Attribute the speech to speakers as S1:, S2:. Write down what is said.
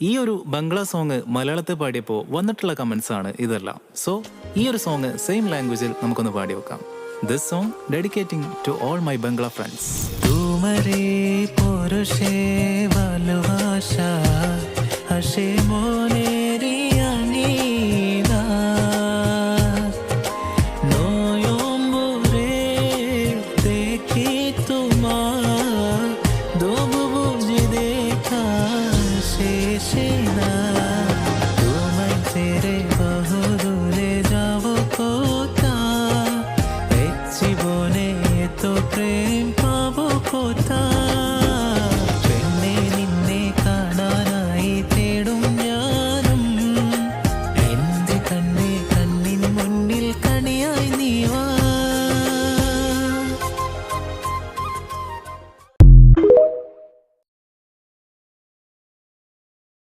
S1: ഈ ഒരു ബംഗ്ലാ സോങ് മലയാളത്തിൽ പാടിയപ്പോൾ വന്നിട്ടുള്ള കമന്റ്സ് ആണ് ഇതെല്ലാം. സോ ഈ ഒരു സോങ് സെയിം ലാംഗ്വേജിൽ നമുക്കൊന്ന് പാടി വെക്കാം. This song dedicating to all my Bangla friends.
S2: তোমারে পরশে ভালোবাসা আসে মনেরই আনিনা নয়ম্বরে দেখি তোমার দবু বুঝি দেখা শেষে না